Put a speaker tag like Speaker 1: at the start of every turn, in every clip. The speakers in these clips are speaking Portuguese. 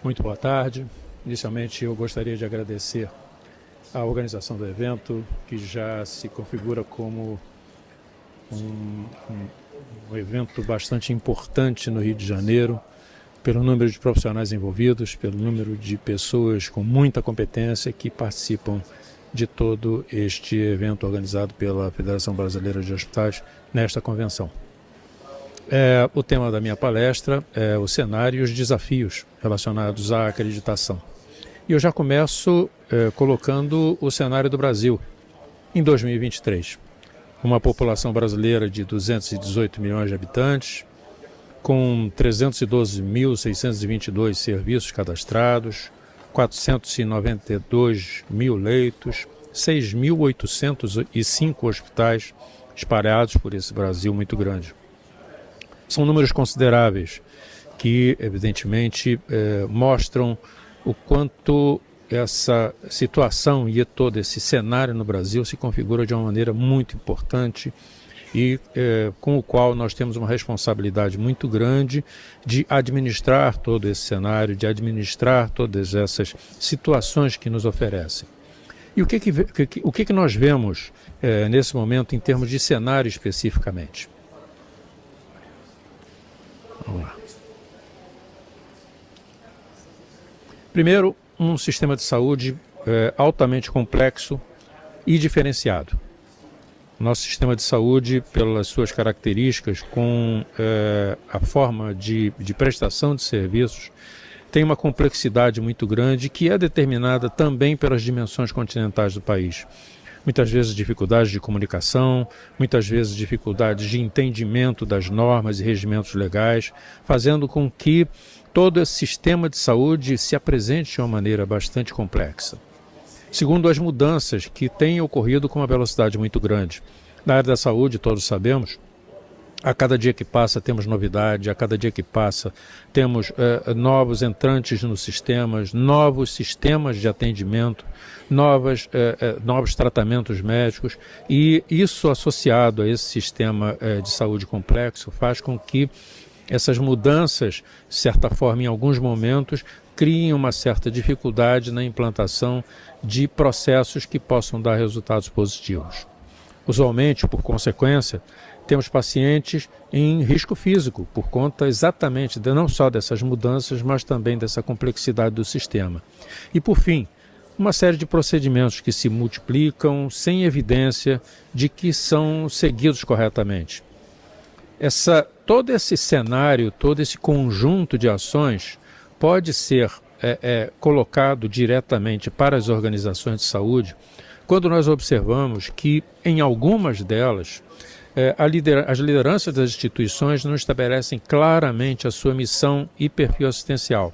Speaker 1: Muito boa tarde. Inicialmente, eu gostaria de agradecer a organização do evento, que já se configura como um evento bastante importante no Rio de Janeiro, pelo número de profissionais envolvidos, pelo número de pessoas com muita competência que participam de todo este evento organizado pela Federação Brasileira de Hospitais nesta convenção. O tema da minha palestra é o cenário e os desafios relacionados à acreditação. E eu já começo colocando o cenário do Brasil em 2023. Uma população brasileira de 218 milhões de habitantes, com 312.622 serviços cadastrados, 492 mil leitos, 6.805 hospitais espalhados por esse Brasil muito grande. São números consideráveis que, evidentemente, mostram o quanto essa situação e todo esse cenário no Brasil se configura de uma maneira muito importante e com o qual nós temos uma responsabilidade muito grande de administrar todo esse cenário, de administrar todas essas situações que nos oferecem. E o que nós vemos nesse momento em termos de cenário especificamente? Vamos lá. Primeiro, um sistema de saúde altamente complexo e diferenciado. Nosso sistema de saúde, pelas suas características, com a forma de prestação de serviços, tem uma complexidade muito grande que é determinada também pelas dimensões continentais do país. Muitas vezes dificuldades de comunicação, muitas vezes dificuldades de entendimento das normas e regimentos legais, fazendo com que todo esse sistema de saúde se apresente de uma maneira bastante complexa. Segundo, as mudanças que têm ocorrido com uma velocidade muito grande. Na área da saúde, todos sabemos, a cada dia que passa temos novidade, a cada dia que passa temos novos entrantes nos sistemas, novos sistemas de atendimento, novos tratamentos médicos, e isso associado a esse sistema de saúde complexo faz com que essas mudanças, de certa forma, em alguns momentos, criem uma certa dificuldade na implantação de processos que possam dar resultados positivos. Usualmente, por consequência, temos pacientes em risco físico, por conta exatamente não só dessas mudanças, mas também dessa complexidade do sistema. E, por fim, uma série de procedimentos que se multiplicam sem evidência de que são seguidos corretamente. Todo esse cenário, todo esse conjunto de ações pode ser colocado diretamente para as organizações de saúde quando nós observamos que, em algumas delas, as lideranças das instituições não estabelecem claramente a sua missão e perfil assistencial.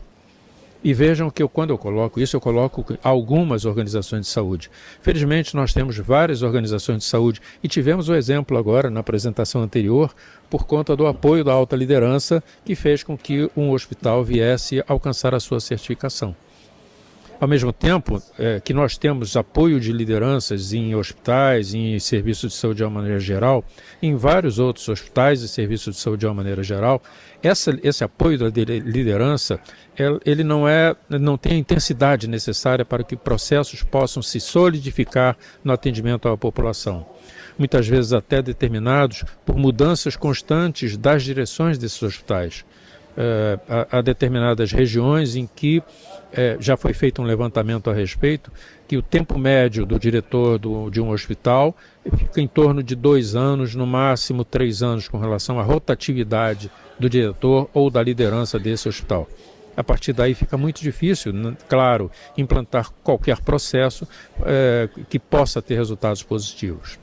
Speaker 1: E vejam que quando eu coloco isso, eu coloco algumas organizações de saúde. Felizmente, nós temos várias organizações de saúde e tivemos o exemplo agora na apresentação anterior por conta do apoio da alta liderança que fez com que um hospital viesse alcançar a sua certificação. Ao mesmo tempo que nós temos apoio de lideranças em hospitais, em serviços de saúde de uma maneira geral, em vários outros hospitais e serviços de saúde de uma maneira geral, esse apoio da liderança, ele não tem a intensidade necessária para que processos possam se solidificar no atendimento à população. Muitas vezes até determinados por mudanças constantes das direções desses hospitais. Há determinadas regiões em que já foi feito um levantamento a respeito, que o tempo médio do diretor de um hospital fica em torno de 2 anos, no máximo 3 anos, com relação à rotatividade do diretor ou da liderança desse hospital. A partir daí fica muito difícil, claro, implantar qualquer processo que possa ter resultados positivos.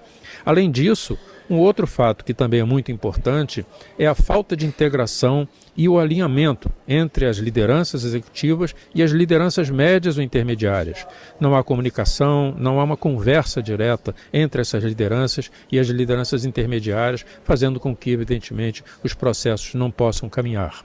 Speaker 1: Além disso, um outro fato que também é muito importante é a falta de integração e o alinhamento entre as lideranças executivas e as lideranças médias ou intermediárias. Não há comunicação, não há uma conversa direta entre essas lideranças e as lideranças intermediárias, fazendo com que, evidentemente, os processos não possam caminhar.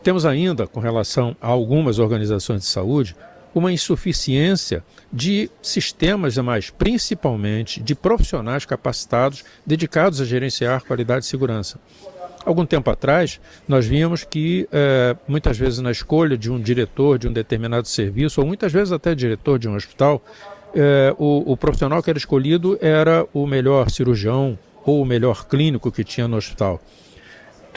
Speaker 1: Temos ainda, com relação a algumas organizações de saúde, uma insuficiência de sistemas, mas principalmente de profissionais capacitados dedicados a gerenciar qualidade e segurança. Algum tempo atrás, nós vimos que muitas vezes na escolha de um diretor de um determinado serviço, ou muitas vezes até diretor de um hospital, o profissional que era escolhido era o melhor cirurgião ou o melhor clínico que tinha no hospital,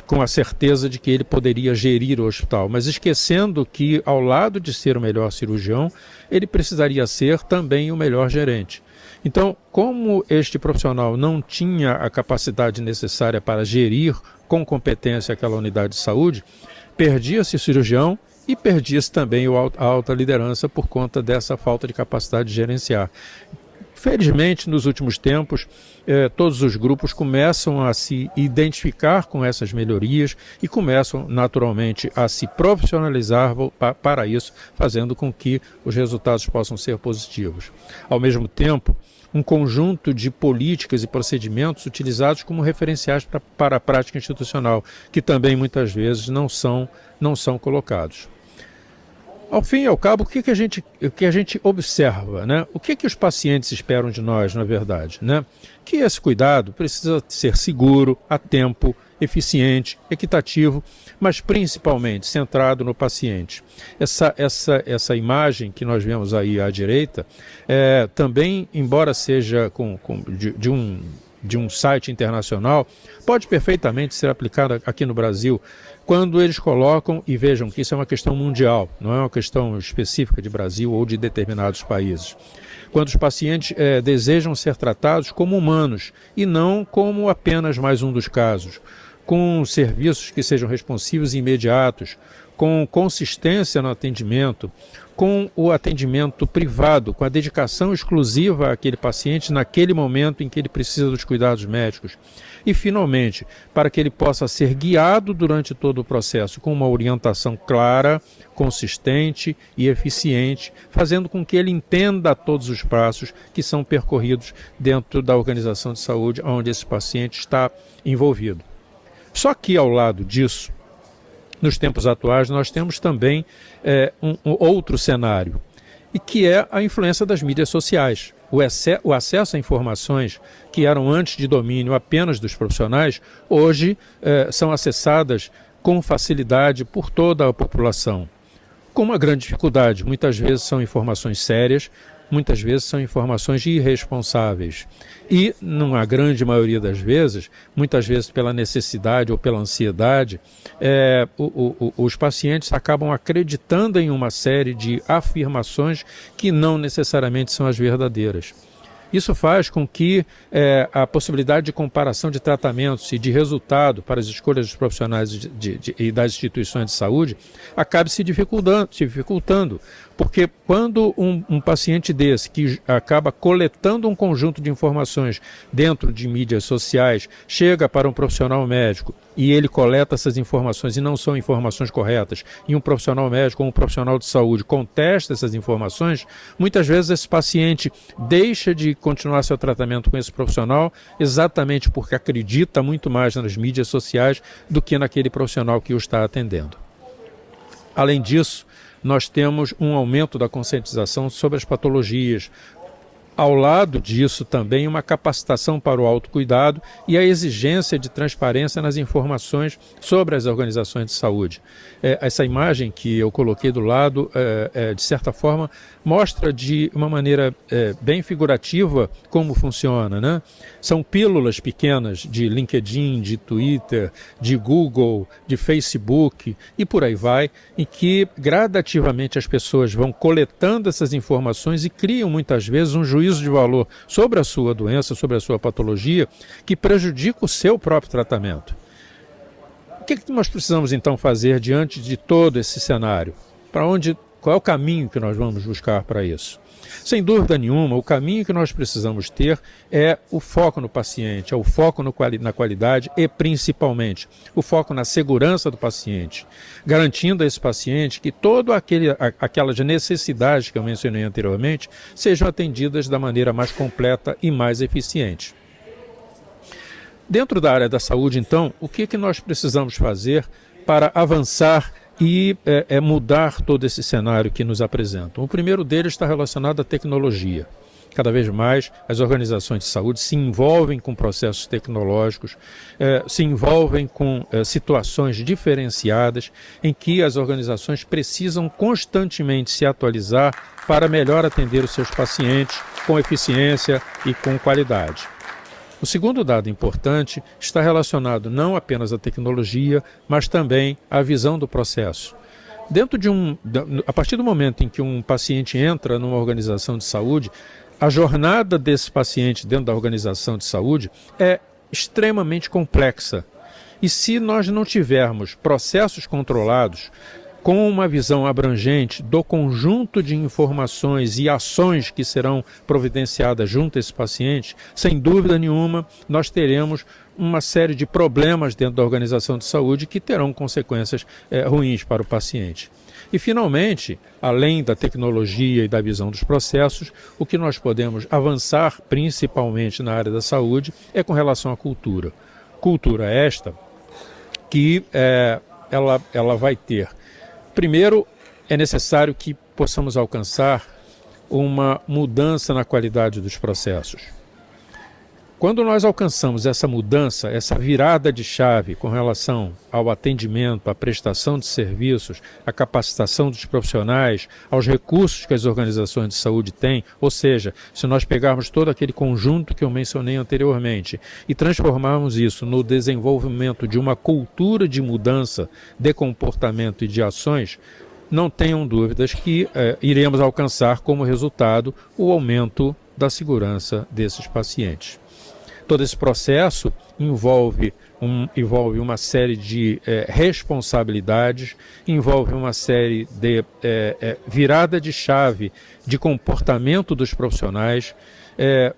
Speaker 1: com a certeza de que ele poderia gerir o hospital, mas esquecendo que, ao lado de ser o melhor cirurgião, ele precisaria ser também o melhor gerente. Então, como este profissional não tinha a capacidade necessária para gerir com competência aquela unidade de saúde, perdia-se o cirurgião e perdia-se também a alta liderança por conta dessa falta de capacidade de gerenciar. Felizmente, nos últimos tempos, todos os grupos começam a se identificar com essas melhorias e começam, naturalmente, a se profissionalizar para isso, fazendo com que os resultados possam ser positivos. Ao mesmo tempo, um conjunto de políticas e procedimentos utilizados como referenciais para a prática institucional, que também muitas vezes não são colocados. Ao fim e ao cabo, o que a gente observa, né? O que os pacientes esperam de nós, na verdade, né? Que esse cuidado precisa ser seguro, a tempo, eficiente, equitativo, mas principalmente centrado no paciente. Essa imagem que nós vemos aí à direita, também, embora seja de um site internacional, pode perfeitamente ser aplicada aqui no Brasil, quando eles colocam, e vejam que isso é uma questão mundial, não é uma questão específica de Brasil ou de determinados países. Quando os pacientes desejam ser tratados como humanos e não como apenas mais um dos casos, com serviços que sejam responsivos e imediatos, com consistência no atendimento, com o atendimento privado, com a dedicação exclusiva àquele paciente naquele momento em que ele precisa dos cuidados médicos. E, finalmente, para que ele possa ser guiado durante todo o processo com uma orientação clara, consistente e eficiente, fazendo com que ele entenda todos os passos que são percorridos dentro da organização de saúde onde esse paciente está envolvido. Só que, ao lado disso, nos tempos atuais, nós temos também um outro cenário, e que é a influência das mídias sociais. O acesso a informações que eram antes de domínio apenas dos profissionais, hoje são acessadas com facilidade por toda a população. Com uma grande dificuldade, muitas vezes são informações sérias, muitas vezes são informações irresponsáveis. E, numa grande maioria das vezes, muitas vezes pela necessidade ou pela ansiedade, os pacientes acabam acreditando em uma série de afirmações que não necessariamente são as verdadeiras. Isso faz com que a possibilidade de comparação de tratamentos e de resultado para as escolhas dos profissionais e das instituições de saúde acabe se dificultando. Porque quando um paciente desse, que acaba coletando um conjunto de informações dentro de mídias sociais, chega para um profissional médico e ele coleta essas informações e não são informações corretas, e um profissional médico ou um profissional de saúde contesta essas informações, muitas vezes esse paciente deixa de continuar seu tratamento com esse profissional exatamente porque acredita muito mais nas mídias sociais do que naquele profissional que o está atendendo. Além disso, nós temos um aumento da conscientização sobre as patologias. Ao lado disso, também uma capacitação para o autocuidado e a exigência de transparência nas informações sobre as organizações de saúde. Essa imagem que eu coloquei do lado, de certa forma, mostra de uma maneira bem figurativa como funciona, né? São pílulas pequenas de LinkedIn, de Twitter, de Google, de Facebook e por aí vai, em que gradativamente as pessoas vão coletando essas informações e criam muitas vezes um juízo de valor sobre a sua doença, sobre a sua patologia, que prejudica o seu próprio tratamento. O que nós precisamos então fazer diante de todo esse cenário? Qual é o caminho que nós vamos buscar para isso? Sem dúvida nenhuma, o caminho que nós precisamos ter é o foco no paciente, é o foco na qualidade e, principalmente, o foco na segurança do paciente, garantindo a esse paciente que todas aquelas necessidades que eu mencionei anteriormente sejam atendidas da maneira mais completa e mais eficiente. Dentro da área da saúde, então, o que nós precisamos fazer para avançar e mudar todo esse cenário que nos apresentam? O primeiro deles está relacionado à tecnologia. cada vez mais as organizações de saúde se envolvem com processos tecnológicos, se envolvem com situações diferenciadas em que as organizações precisam constantemente se atualizar para melhor atender os seus pacientes com eficiência e com qualidade. O segundo dado importante está relacionado não apenas à tecnologia, mas também à visão do processo. A partir do momento em que um paciente entra numa organização de saúde, a jornada desse paciente dentro da organização de saúde é extremamente complexa. E se nós não tivermos processos controlados, com uma visão abrangente do conjunto de informações e ações que serão providenciadas junto a esse paciente, sem dúvida nenhuma, nós teremos uma série de problemas dentro da organização de saúde que terão consequências ruins para o paciente. E, finalmente, além da tecnologia e da visão dos processos, o que nós podemos avançar, principalmente na área da saúde, é com relação à cultura. Cultura esta que ela vai ter. Primeiro, é necessário que possamos alcançar uma mudança na qualidade dos processos. Quando nós alcançamos essa mudança, essa virada de chave com relação ao atendimento, à prestação de serviços, à capacitação dos profissionais, aos recursos que as organizações de saúde têm, ou seja, se nós pegarmos todo aquele conjunto que eu mencionei anteriormente e transformarmos isso no desenvolvimento de uma cultura de mudança de comportamento e de ações, não tenham dúvidas que iremos alcançar como resultado o aumento da segurança desses pacientes. Todo esse processo envolve uma série de responsabilidades, envolve uma série de virada de chave de comportamento dos profissionais,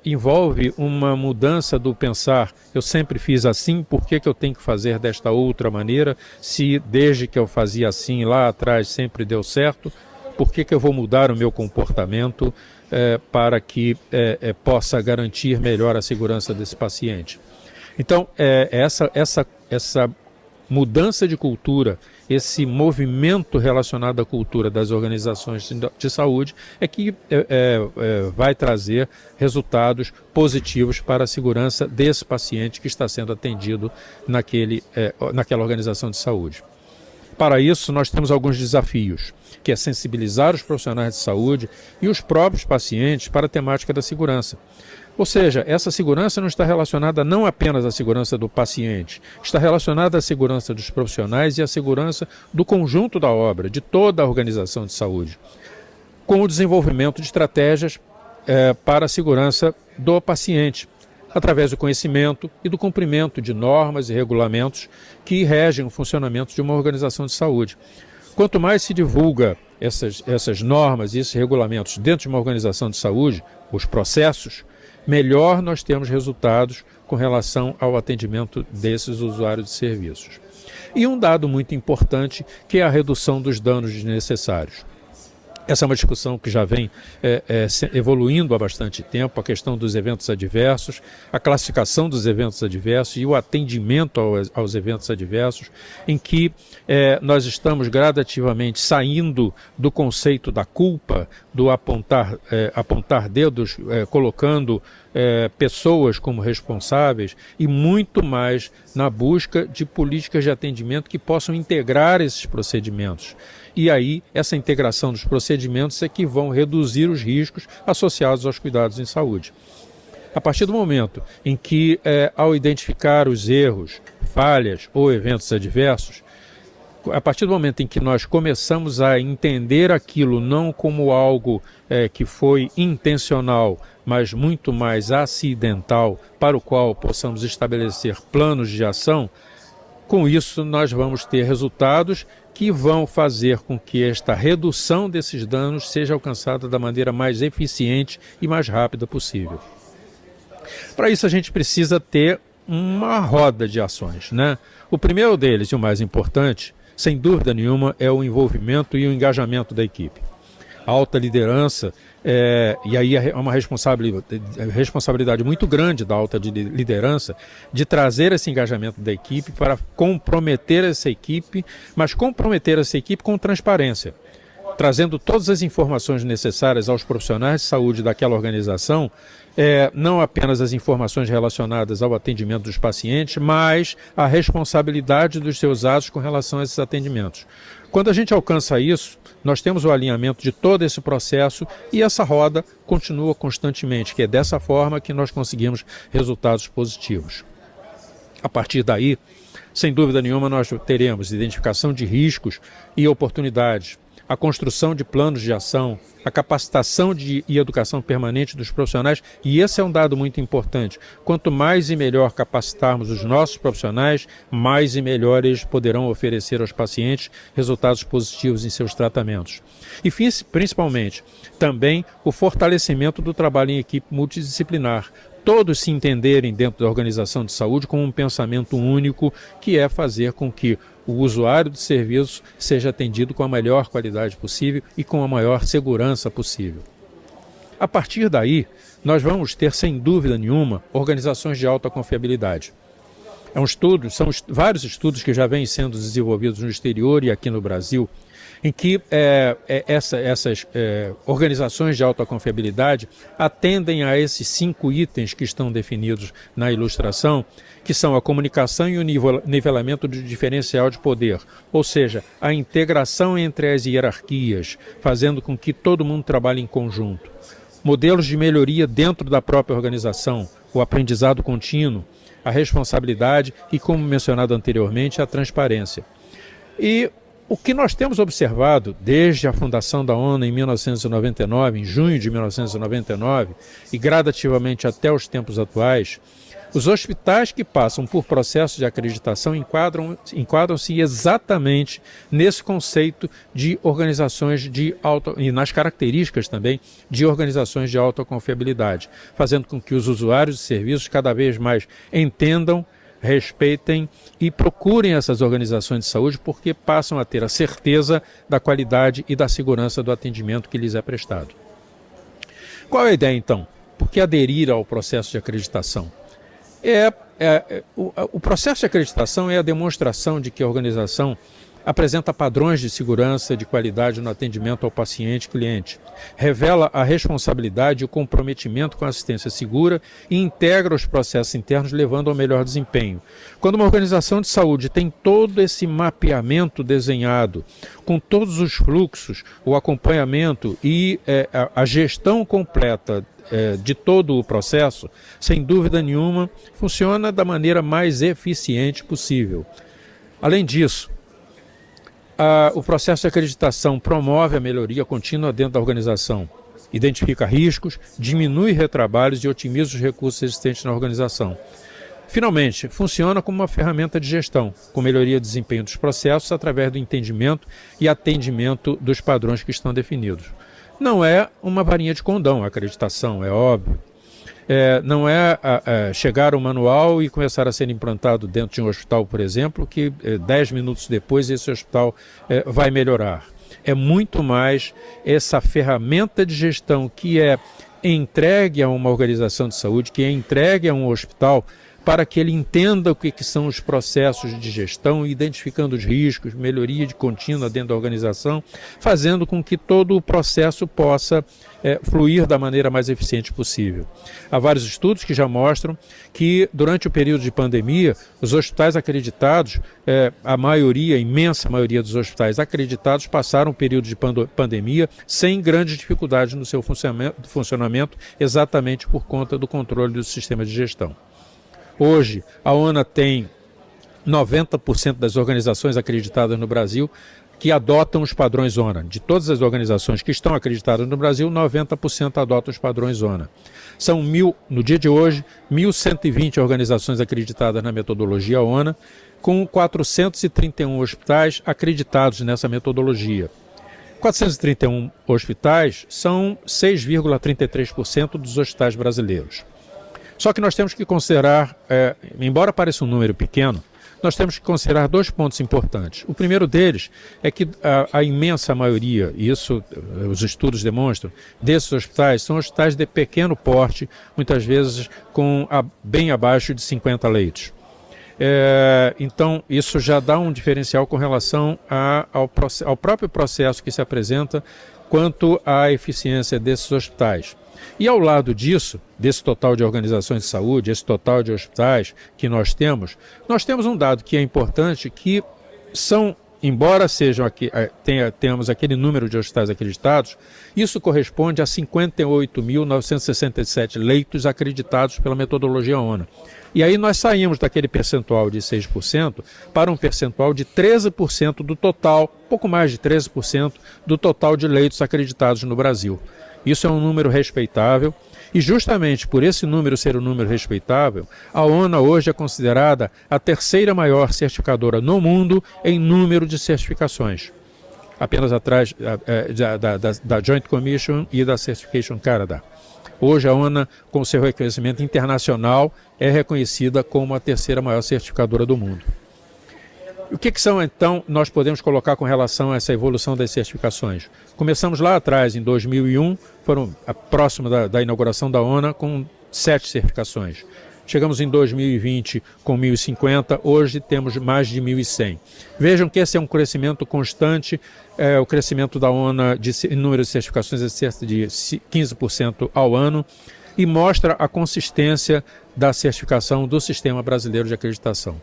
Speaker 1: envolve uma mudança do pensar, eu sempre fiz assim, por que eu tenho que fazer desta outra maneira, se desde que eu fazia assim lá atrás sempre deu certo, por que eu vou mudar o meu comportamento para que possa garantir melhor a segurança desse paciente. Então, essa mudança de cultura, esse movimento relacionado à cultura das organizações de saúde é que vai trazer resultados positivos para a segurança desse paciente que está sendo atendido naquela organização de saúde. Para isso, nós temos alguns desafios, que é sensibilizar os profissionais de saúde e os próprios pacientes para a temática da segurança. Ou seja, essa segurança não está relacionada não apenas à segurança do paciente, está relacionada à segurança dos profissionais e à segurança do conjunto da obra, de toda a organização de saúde, com o desenvolvimento de estratégias para a segurança do paciente, através do conhecimento e do cumprimento de normas e regulamentos que regem o funcionamento de uma organização de saúde. Quanto mais se divulga essas normas e esses regulamentos dentro de uma organização de saúde, os processos, melhor nós temos resultados com relação ao atendimento desses usuários de serviços. E um dado muito importante, que é a redução dos danos desnecessários. Essa é uma discussão que já vem evoluindo há bastante tempo, a questão dos eventos adversos, a classificação dos eventos adversos e o atendimento aos eventos adversos, em que nós estamos gradativamente saindo do conceito da culpa, do apontar dedos, colocando pessoas como responsáveis e muito mais na busca de políticas de atendimento que possam integrar esses procedimentos. E aí, essa integração dos procedimentos é que vão reduzir os riscos associados aos cuidados em saúde. A partir do momento em que, ao identificar os erros, falhas ou eventos adversos, a partir do momento em que nós começamos a entender aquilo não como algo que foi intencional, mas muito mais acidental, para o qual possamos estabelecer planos de ação, com isso nós vamos ter resultados que vão fazer com que esta redução desses danos seja alcançada da maneira mais eficiente e mais rápida possível. Para isso a gente precisa ter uma roda de ações, né? O primeiro deles, e o mais importante, sem dúvida nenhuma, é o envolvimento e o engajamento da equipe. A alta liderança, e aí é uma responsabilidade muito grande da alta liderança de trazer esse engajamento da equipe para comprometer essa equipe, mas comprometer essa equipe com transparência. trazendo todas as informações necessárias aos profissionais de saúde daquela organização, não apenas as informações relacionadas ao atendimento dos pacientes, mas a responsabilidade dos seus atos com relação a esses atendimentos. Quando a gente alcança isso, nós temos o alinhamento de todo esse processo e essa roda continua constantemente, que é dessa forma que nós conseguimos resultados positivos. A partir daí, sem dúvida nenhuma, nós teremos identificação de riscos e oportunidades, a construção de planos de ação, a capacitação e educação permanente dos profissionais, e esse é um dado muito importante. Quanto mais e melhor capacitarmos os nossos profissionais, mais e melhor eles poderão oferecer aos pacientes resultados positivos em seus tratamentos. E principalmente, também o fortalecimento do trabalho em equipe multidisciplinar. Todos se entenderem dentro da organização de saúde com um pensamento único, que é fazer com que o usuário do serviço seja atendido com a melhor qualidade possível e com a maior segurança possível. A partir daí, nós vamos ter, sem dúvida nenhuma, organizações de alta confiabilidade. São vários estudos que já vêm sendo desenvolvidos no exterior e aqui no Brasil, em que essas organizações de alta confiabilidade atendem a esses 5 itens que estão definidos na ilustração, que são a comunicação e o nivelamento do diferencial de poder, ou seja, a integração entre as hierarquias, fazendo com que todo mundo trabalhe em conjunto. Modelos de melhoria dentro da própria organização, o aprendizado contínuo, a responsabilidade e, como mencionado anteriormente, a transparência. E o que nós temos observado desde a fundação da ONU em 1999, em junho de 1999, e gradativamente até os tempos atuais, os hospitais que passam por processos de acreditação enquadram-se exatamente nesse conceito de organizações e nas características também de organizações de alta confiabilidade, fazendo com que os usuários de serviços cada vez mais entendam, respeitem e procurem essas organizações de saúde, porque passam a ter a certeza da qualidade e da segurança do atendimento que lhes é prestado. Qual é a ideia, então? Por que aderir ao processo de acreditação? O processo de acreditação é a demonstração de que a organização apresenta padrões de segurança e de qualidade no atendimento ao paciente-cliente, revela a responsabilidade e o comprometimento com a assistência segura e integra os processos internos, levando ao melhor desempenho. Quando uma organização de saúde tem todo esse mapeamento desenhado, com todos os fluxos, o acompanhamento e a gestão completa de todo o processo, sem dúvida nenhuma, funciona da maneira mais eficiente possível. Além disso, o processo de acreditação promove a melhoria contínua dentro da organização, identifica riscos, diminui retrabalhos e otimiza os recursos existentes na organização. Finalmente, funciona como uma ferramenta de gestão, com melhoria do desempenho dos processos através do entendimento e atendimento dos padrões que estão definidos. Não é uma varinha de condão a acreditação, é óbvio. Não é chegar ao manual e começar a ser implantado dentro de um hospital, por exemplo, que 10 minutos depois esse hospital vai melhorar. É muito mais essa ferramenta de gestão que é entregue a uma organização de saúde, que é entregue a um hospital, para que ele entenda o que são os processos de gestão, identificando os riscos, melhoria de contínua dentro da organização, fazendo com que todo o processo possa fluir da maneira mais eficiente possível. Há vários estudos que já mostram que durante o período de pandemia, os hospitais acreditados, a imensa maioria dos hospitais acreditados passaram um período de pandemia sem grandes dificuldades no seu funcionamento, exatamente por conta do controle do sistema de gestão. Hoje, a ONA tem 90% das organizações acreditadas no Brasil que adotam os padrões ONA. De todas as organizações que estão acreditadas no Brasil, 90% adotam os padrões ONA. São no dia de hoje, 1.120 organizações acreditadas na metodologia ONA, com 431 hospitais acreditados nessa metodologia. 431 hospitais são 6,33% dos hospitais brasileiros. Só que nós temos que considerar, embora pareça um número pequeno, nós temos que considerar 2 pontos importantes. O primeiro deles é que a imensa maioria, e isso os estudos demonstram, desses hospitais são hospitais de pequeno porte, muitas vezes com bem abaixo de 50 leitos. Então, isso já dá um diferencial com relação ao próprio processo que se apresenta quanto à eficiência desses hospitais. E ao lado disso, desse total de organizações de saúde, esse total de hospitais que nós temos um dado que é importante, que são, embora tenhamos aquele número de hospitais acreditados, isso corresponde a 58.967 leitos acreditados pela metodologia ONA. E aí nós saímos daquele percentual de 6% para um percentual de 13% do total, pouco mais de 13% do total de leitos acreditados no Brasil. Isso é um número respeitável e justamente por esse número ser um número respeitável, a ONA hoje é considerada a terceira maior certificadora no mundo em número de certificações. Apenas atrás da Joint Commission e da Certification Canada. Hoje a ONA, com seu reconhecimento internacional, é reconhecida como a terceira maior certificadora do mundo. O que são, então, nós podemos colocar com relação a essa evolução das certificações? Começamos lá atrás, em 2001, foram próximo da inauguração da ONA, com 7 certificações. Chegamos em 2020 com 1.050, hoje temos mais de 1.100. Vejam que esse é um crescimento constante, o crescimento da ONA em número de certificações é cerca de 15% ao ano e mostra a consistência da certificação do Sistema Brasileiro de Acreditação.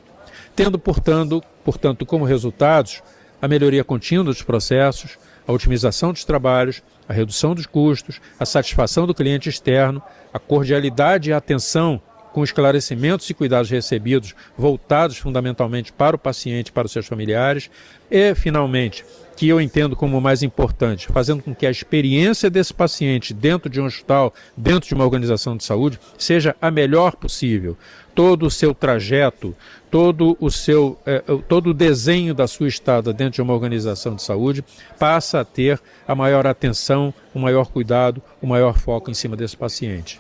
Speaker 1: Tendo, portanto, como resultados, a melhoria contínua dos processos, a otimização dos trabalhos, a redução dos custos, a satisfação do cliente externo, a cordialidade e a atenção com esclarecimentos e cuidados recebidos voltados fundamentalmente para o paciente e para os seus familiares e, finalmente, que eu entendo como o mais importante, fazendo com que a experiência desse paciente dentro de um hospital, dentro de uma organização de saúde, seja a melhor possível. Todo o seu trajeto, todo o desenho da sua estada dentro de uma organização de saúde passa a ter a maior atenção, o maior cuidado, o maior foco em cima desse paciente.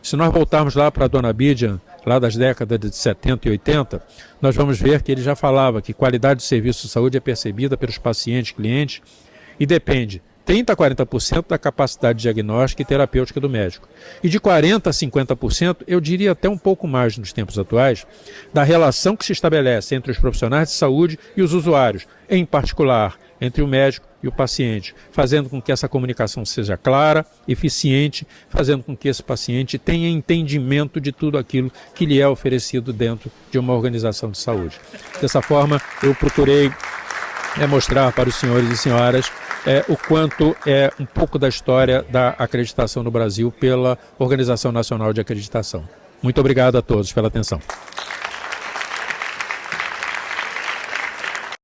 Speaker 1: Se nós voltarmos lá para a Dona Bidian, lá das décadas de 70 e 80, nós vamos ver que ele já falava que qualidade de serviço de saúde é percebida pelos pacientes, clientes, e depende 30% a 40% da capacidade diagnóstica e terapêutica do médico. E de 40% a 50%, eu diria até um pouco mais nos tempos atuais, da relação que se estabelece entre os profissionais de saúde e os usuários, em particular entre o médico e o paciente, fazendo com que essa comunicação seja clara, eficiente, fazendo com que esse paciente tenha entendimento de tudo aquilo que lhe é oferecido dentro de uma organização de saúde. Dessa forma, eu procurei mostrar para os senhores e senhoras o quanto é um pouco da história da acreditação no Brasil pela Organização Nacional de Acreditação. Muito obrigado a todos pela atenção.